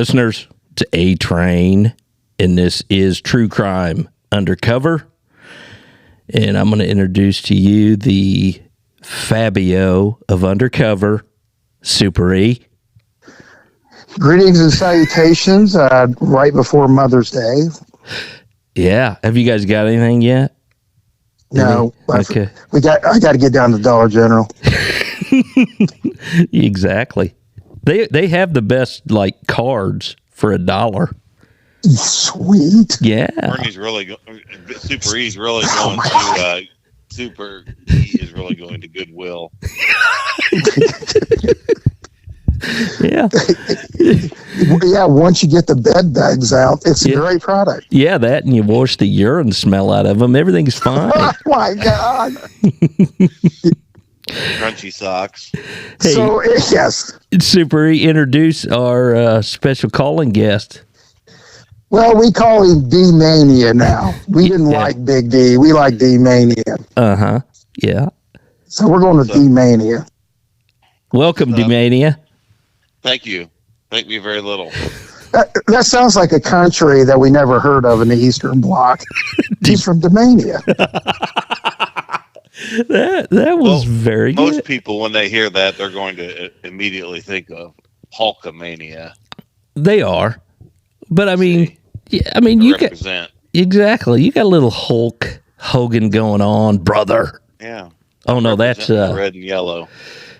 listeners. It's A-Train, and this is True Crime Undercover. And I'm going to introduce to you the Fabio of Undercover, Super E. Greetings and salutations right before Mother's Day. Yeah. Have you guys got anything yet? No. Okay. I got to get down to Dollar General. Exactly. They have the best like cards for $1. Sweet. Yeah. Bernie's really Super E's really going to Super E is really going to Goodwill. Yeah. Yeah, once you get the bed bags out, it's a great product. Yeah, that and you wash the urine smell out of them. Everything's fine. Oh my God. Crunchy socks. Hey, So, yes. Super E, introduce our special calling guest. Well, we call him D-Mania now. We didn't like Big D. We like D-Mania. Uh-huh. Yeah. So we're going to D-Mania. Welcome, D-Mania. Thank you. Thank me very little. That sounds like a country that we never heard of in the Eastern Bloc. He's from D-Mania. That was very good. Most people, when they hear that, they're going to immediately think of Hulkamania. They are. But I mean, you represent. Exactly. You got a little Hulk Hogan going on, brother. Yeah. Oh no, that's red and yellow.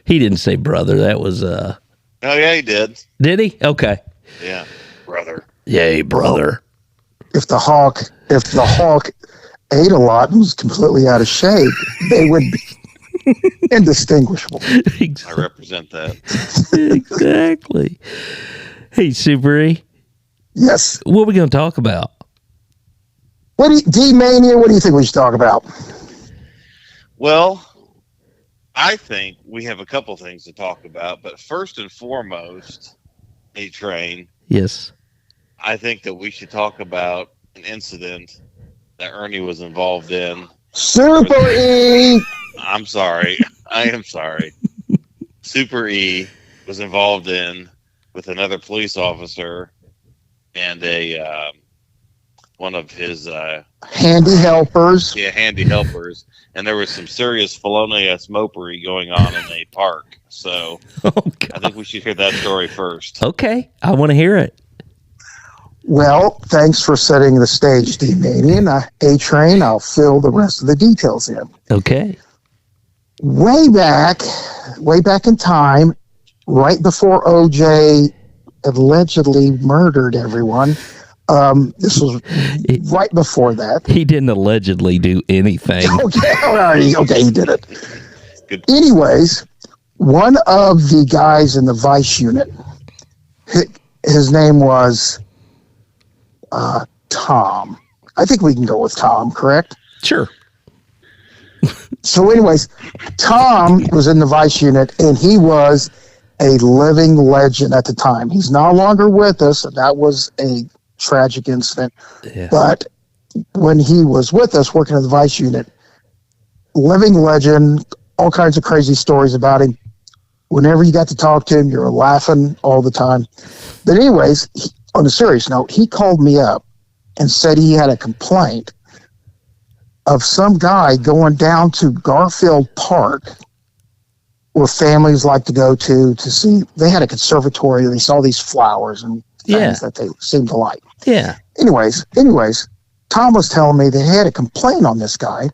He didn't say brother. That was Oh yeah, he did. Did he? Okay. Yeah, brother. Yay, brother. If the Hawk ate a lot and was completely out of shape, they would be indistinguishable. I represent that. Exactly. Hey, Super E. Yes. What are we going to talk about? D-Mania, what do you think we should talk about? Well, I think we have a couple things to talk about, but first and foremost, A-Train. Yes. I think that we should talk about an incident that Ernie was involved in. Super E! I'm sorry. I am sorry. Super E was involved in with another police officer and one of his handy helpers. Yeah, handy helpers. And there was some serious felonious mopery going on in a park. So I think we should hear that story first. Okay. I want to hear it. Well, thanks for setting the stage, D-Mania. A-Train, I'll fill the rest of the details in. Okay. Way back in time, right before OJ allegedly murdered everyone, this was right before that. He didn't allegedly do anything. Okay, he did it. Good. Anyways, one of the guys in the Vice unit, his name was Tom. I think we can go with Tom, correct? Sure. So anyways, Tom was in the Vice unit, and he was a living legend at the time. He's no longer with us. That was a tragic incident. Yeah. But when he was with us working at the Vice unit, living legend, all kinds of crazy stories about him. Whenever you got to talk to him, you were laughing all the time. But anyways, on a serious note, he called me up and said he had a complaint of some guy going down to Garfield Park, where families like to go to see. They had a conservatory. They saw these flowers and things that they seemed to like. Yeah. Anyways, Tom was telling me they had a complaint on this guy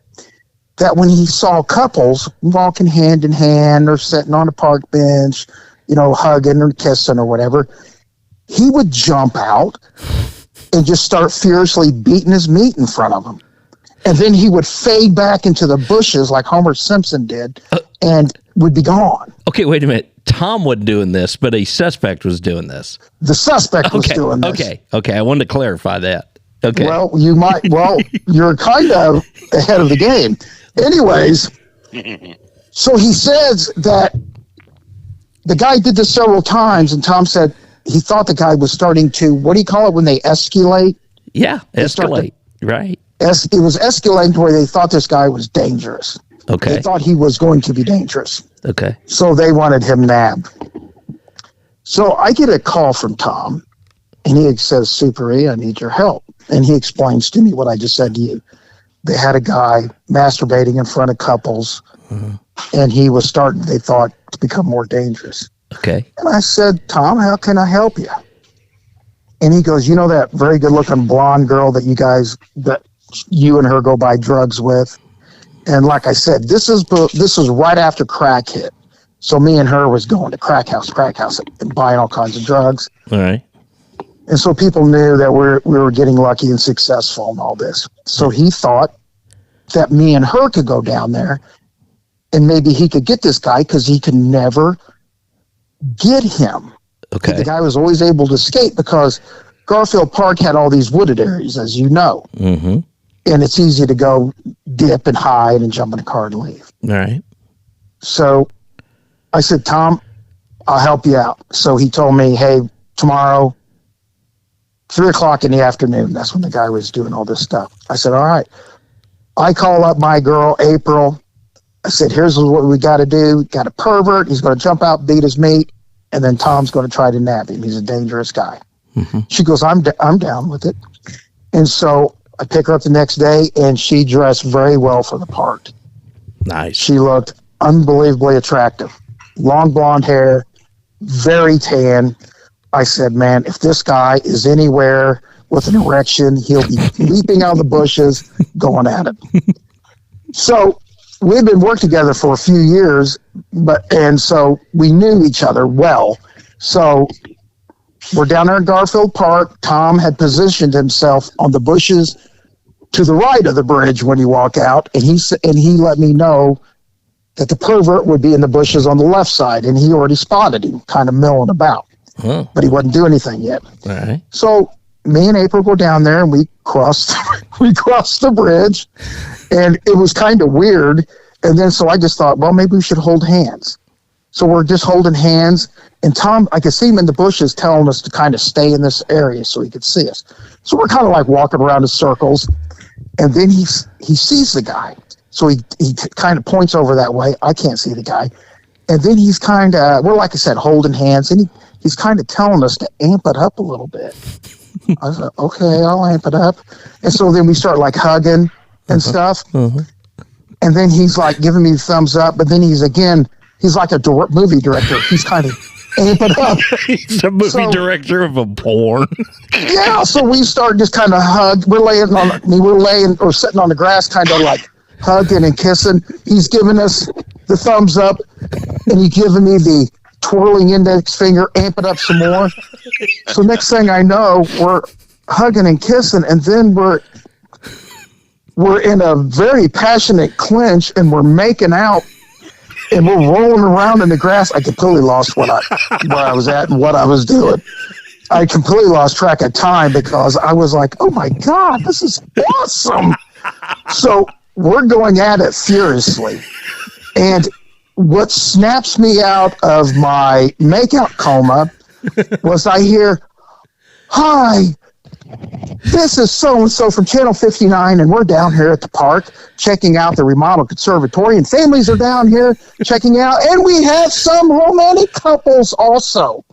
that when he saw couples walking hand in hand or sitting on a park bench, hugging or kissing or whatever, he would jump out and just start furiously beating his meat in front of them. And then he would fade back into the bushes like Homer Simpson did and would be gone. Okay, wait a minute. Tom wasn't doing this, but a suspect was doing this. The suspect was doing this. Okay. I wanted to clarify that. Okay. Well, you're kind of ahead of the game. Anyways, so he says that the guy did this several times, and Tom said he thought the guy was starting to, what do you call it when they escalate? Yeah, escalate. Right. It was escalating to where they thought this guy was dangerous. Okay. They thought he was going to be dangerous. Okay. So they wanted him nabbed. So I get a call from Tom, And he says, Super E, I need your help. And he explains to me what I just said to you. They had a guy masturbating in front of couples, and he was starting, they thought, to become more dangerous. Okay. And I said, Tom, how can I help you? And he goes, you know that very good-looking blonde girl that you and her go buy drugs with? And like I said, this is right after crack hit. So me and her was going to crack house, and buying all kinds of drugs. All right. And so people knew that we were getting lucky and successful and all this. So he thought that me and her could go down there and maybe he could get this guy because he could never get him. Okay. The guy was always able to escape because Garfield Park had all these wooded areas, as you know. Mm-hmm. And it's easy to go dip and hide and jump in a car and leave. All right. So I said, Tom, I'll help you out. So he told me, hey, tomorrow, 3:00 in the afternoon. That's when the guy was doing all this stuff. I said, all right. I call up my girl, April. I said, here's what we got to do. Got a pervert. He's going to jump out, beat his meat. And then Tom's going to try to nab him. He's a dangerous guy. Mm-hmm. She goes, I'm down with it. And so I pick her up the next day, and she dressed very well for the part. Nice. She looked unbelievably attractive. Long blonde hair, very tan. I said, man, if this guy is anywhere with an erection, he'll be leaping out of the bushes, going at it. So we've been working together for a few years, and so we knew each other well. So we're down there in Garfield Park. Tom had positioned himself on the bushes to the right of the bridge when you walk out, and he let me know that the pervert would be in the bushes on the left side, and he already spotted him kind of milling about. Huh. But he wasn't doing anything yet. All right. So me and April go down there, and we crossed the bridge, and it was kind of weird. And then so I just thought, well, maybe we should hold hands. So we're just holding hands, and Tom, I could see him in the bushes telling us to kind of stay in this area so he could see us. So we're kind of like walking around in circles, and then he sees the guy. So he kind of points over that way. I can't see the guy. And then he's kind of, we're like I said, holding hands, and he's kind of telling us to amp it up a little bit. I said, okay, I'll amp it up. And so then we start like hugging and stuff. Uh-huh. And then he's like giving me the thumbs up, but then he's like a movie director. He's kind of amping up. He's a movie director of a porn. Yeah, so we start just kind of hug. We're laying or sitting on the grass, kind of like hugging and kissing. He's giving us the thumbs up, and he's giving me the twirling index finger, amp it up some more. So next thing I know, we're hugging and kissing, and then we're in a very passionate clinch, and we're making out, and we're rolling around in the grass. I completely lost where I was at and what I was doing. I completely lost track of time because I was like, oh my God, this is awesome. So we're going at it furiously. And what snaps me out of my makeout coma was I hear, hi, this is so-and-so from Channel 59, and we're down here at the park checking out the remodeled conservatory, and families are down here checking out, and we have some romantic couples also.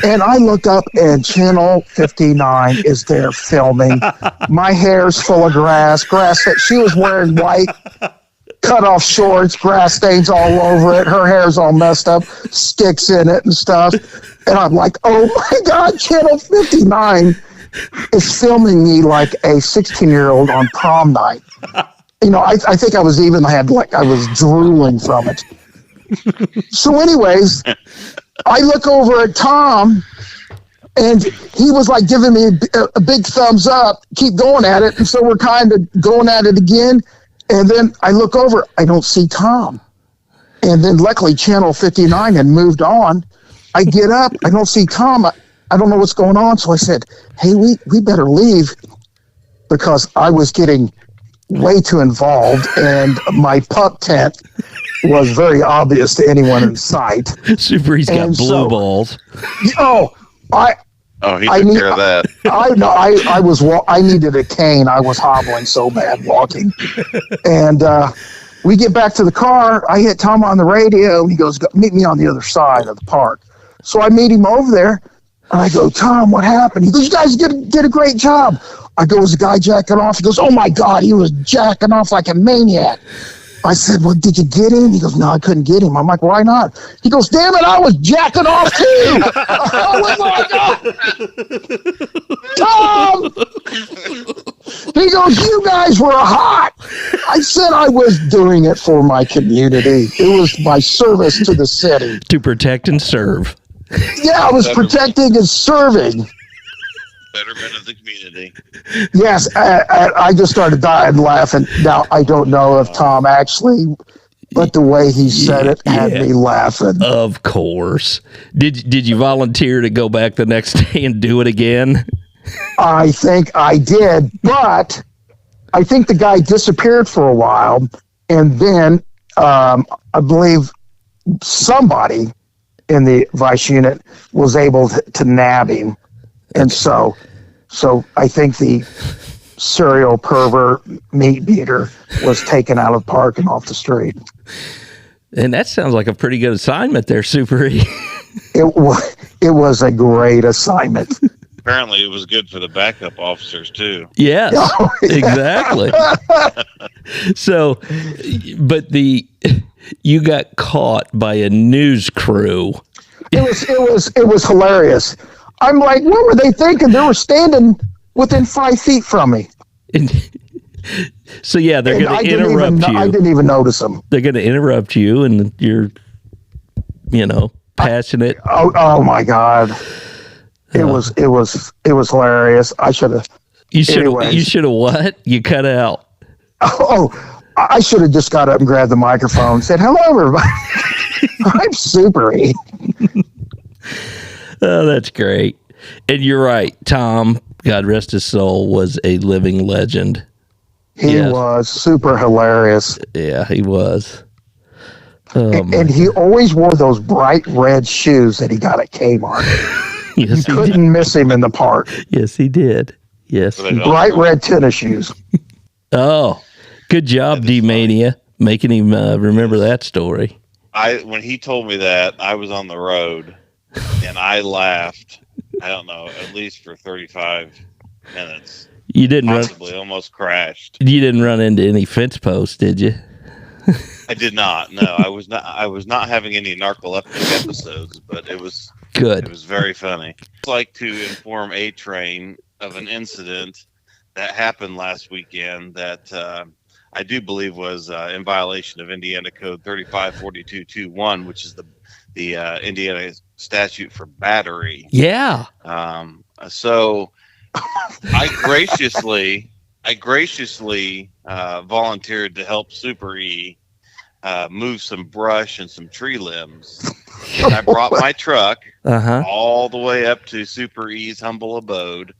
And I look up, and Channel 59 is there filming. My hair's full of grass that she was wearing white cut-off shorts, grass stains all over it. Her hair's all messed up, sticks in it and stuff. And I'm like, oh my God, Channel 59 is filming me like a 16-year-old on prom night. You know, I think I was drooling from it. So anyways, I look over at Tom, and he was like giving me a big thumbs up, keep going at it. And so we're kind of going at it again. And then I look over, I don't see Tom. And then luckily Channel 59 had moved on. I get up, I don't see Tom. I don't know what's going on. So I said, hey, we better leave, because I was getting way too involved, and my pup tent was very obvious to anyone in sight. Super, he's got blue balls. He took care of that. I needed a cane. I was hobbling so bad walking. And we get back to the car. I hit Tom on the radio. He goes, meet me on the other side of the park. So I meet him over there. And I go, Tom, what happened? He goes, you guys did a great job. I go, was the guy jacking off? He goes, oh my God, he was jacking off like a maniac. I said, well, did you get him? He goes, no, I couldn't get him. I'm like, why not? He goes, damn it, I was jacking off too. Oh my God. Tom! He goes, you guys were hot. I said I was doing it for my community. It was my service to the city. To protect and serve. Yeah, I was protecting and serving. Betterment of the community. Yes, I just started dying laughing. Now, I don't know if Tom actually, but the way he said it had me laughing. Of course. Did you volunteer to go back the next day and do it again? I think I did, but I think the guy disappeared for a while, and then I believe somebody in the vice unit was able to nab him. And so I think the serial pervert meat beater was taken out of the park and off the street. And that sounds like a pretty good assignment there, Super E. It was a great assignment. Apparently, it was good for the backup officers too. Yes, exactly. So, but you got caught by a news crew. It was hilarious. I'm like, what were they thinking? They were standing within 5 feet from me. So yeah, they're going to interrupt you. I didn't even notice them. They're going to interrupt you, and you're, passionate. Oh my God! It was hilarious. I should have. You should have what? You cut out. Oh, I should have just got up and grabbed the microphone and said, "Hello, everybody. I'm Super E." Oh, that's great. And you're right. Tom, God rest his soul, was a living legend. He was super hilarious. Yeah, he was. And he always wore those bright red shoes that he got at Kmart. Yes, you couldn't miss him in the park. Yes, he did. Yes. Bright red tennis shoes. Oh, good job, D-Mania, making him remember that story. When he told me that, I was on the road. And I laughed, I don't know, at least for 35 minutes. You didn't almost crashed. You didn't run into any fence posts, did you? I did not. No, I was not having any narcoleptic episodes, but it was good. It was very funny. I'd like to inform A-Train of an incident that happened last weekend that I do believe was in violation of Indiana Code 354221, which is the Indiana statute for battery. Yeah. So I graciously volunteered to help Super E move some brush and some tree limbs. And I brought my truck all the way up to Super E's humble abode.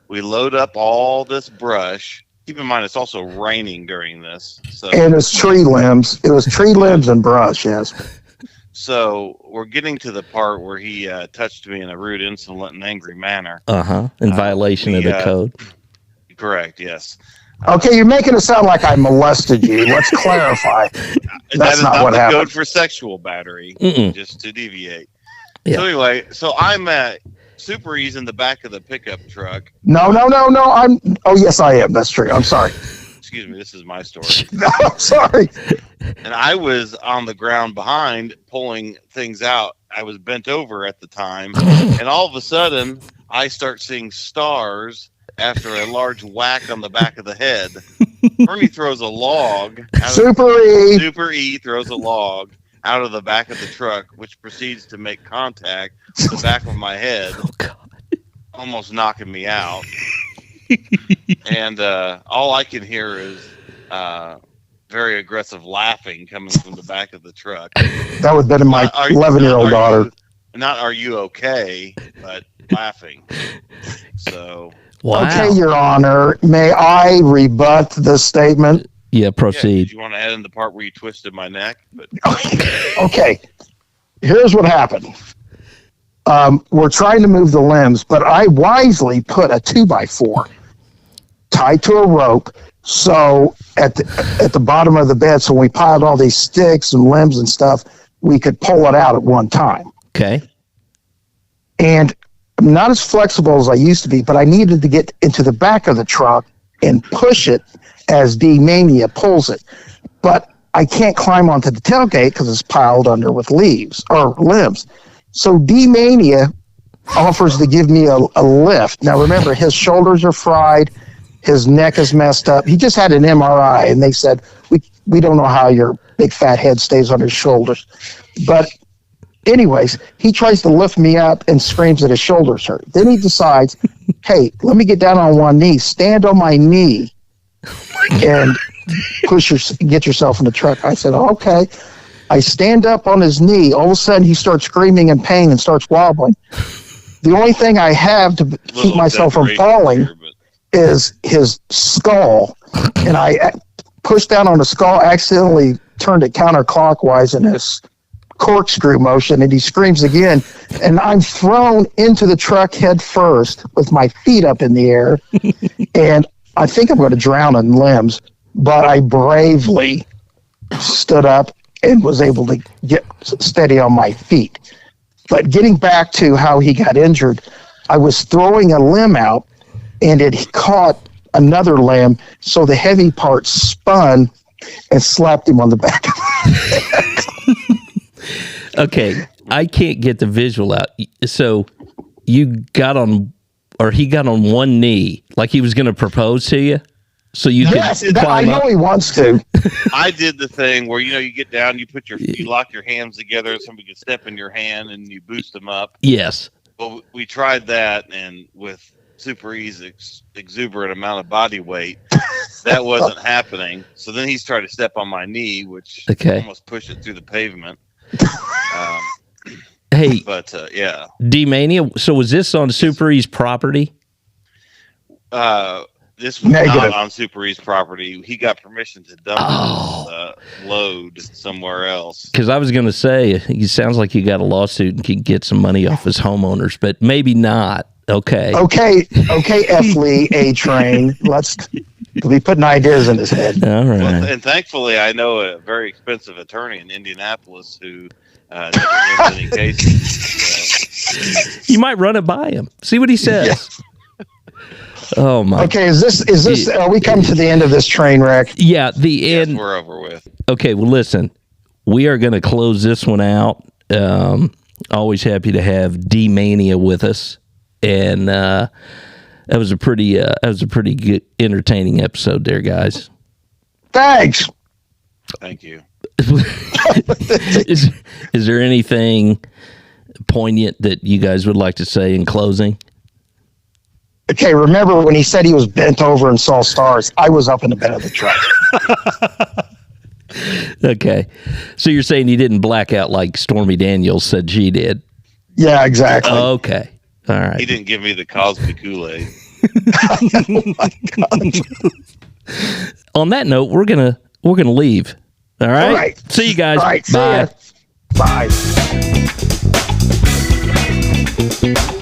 We load up all this brush. Keep in mind, it's also raining during this. And it's tree limbs. It was tree limbs and brush, yes. So we're getting to the part where he touched me in a rude, insolent, and angry manner. In violation of the code. Correct, yes. Okay, you're making it sound like I molested you. Let's clarify. That's not what happened. Code for sexual battery, just to deviate. Yeah. So anyway, I'm at Super E's in the back of the pickup truck. No. Yes, I am. That's true. I'm sorry. Excuse me, this is my story. No, I'm sorry. And I was on the ground behind pulling things out. I was bent over at the time. And all of a sudden, I start seeing stars after a large whack on the back of the head. Ernie throws a log. Super E throws a log out of the back of the truck, which proceeds to make contact with the back of my head, almost knocking me out. And all I can hear is very aggressive laughing coming from the back of the truck. That would have been my 11-year-old daughter. Not "Are you okay?" but laughing. So. Wow. Okay, Your Honor. May I rebut the statement? Yeah, proceed. You want to add in the part where you twisted my neck? But okay. Here's what happened. We're trying to move the limbs, but I wisely put a 2x4 tied to a rope. So at the bottom of the bed, so when we piled all these sticks and limbs and stuff, we could pull it out at one time. Okay. And not as flexible as I used to be, but I needed to get into the back of the truck and push it as D-Mania pulls it. But I can't climb onto the tailgate because it's piled under with leaves or limbs. So D-Mania offers to give me a lift. Now, remember, his shoulders are fried. His neck is messed up. He just had an MRI, and they said, we don't know how your big fat head stays on his shoulders. But anyways, he tries to lift me up and screams that his shoulders hurt. Then he decides, hey, let me get down on one knee, stand on my knee, and get yourself in the truck. I said, okay. I stand up on his knee. All of a sudden, he starts screaming in pain and starts wobbling. The only thing I have to keep myself from falling is his skull. And I pushed down on the skull, accidentally turned it counterclockwise in this corkscrew motion, and he screams again. And I'm thrown into the truck head first with my feet up in the air. And I think I'm going to drown in limbs, but I bravely stood up and was able to get steady on my feet. But getting back to how he got injured, I was throwing a limb out, and it caught another limb, so the heavy part spun and slapped him on the back of the head. Okay, I can't get the visual out. So you got on, or he got on one knee, like he was going to propose to you? So you could I know up. He wants to. I did the thing where you get down, you lock your hands together, somebody can step in your hand, and you boost them up. Yes. Well, we tried that, and with Super E's exuberant amount of body weight, that wasn't happening. So then he started to step on my knee, which almost pushed it through the pavement. Hey, but yeah, D-Mania. So was this on Super E's property? This was not on Super E's property. He got permission to dump his load somewhere else. Because I was going to say, it sounds like you got a lawsuit and can get some money off his homeowners, but maybe not. Okay, F. Lee A-Train. Let's be putting ideas in his head. All right. Well, and thankfully, I know a very expensive attorney in Indianapolis who never wins any cases. You might run it by him. See what he says. Yeah. Oh my. Okay, is this? Are we come to the end of this train wreck? Yeah, the end. We're over with. Okay, well, listen, we are going to close this one out. Always happy to have D-Mania with us, and that was a pretty good, entertaining episode there, guys. Thanks. Thank you. Is there anything poignant that you guys would like to say in closing? Okay, remember when he said he was bent over and saw stars? I was up in the bed of the truck. Okay. So you're saying he didn't black out like Stormy Daniels said she did? Yeah, exactly. Okay. All right. He didn't give me the Cosby Kool-Aid. Oh my God. On that note, we're gonna leave. All right? All right. See you guys. All right, Bye. Bye.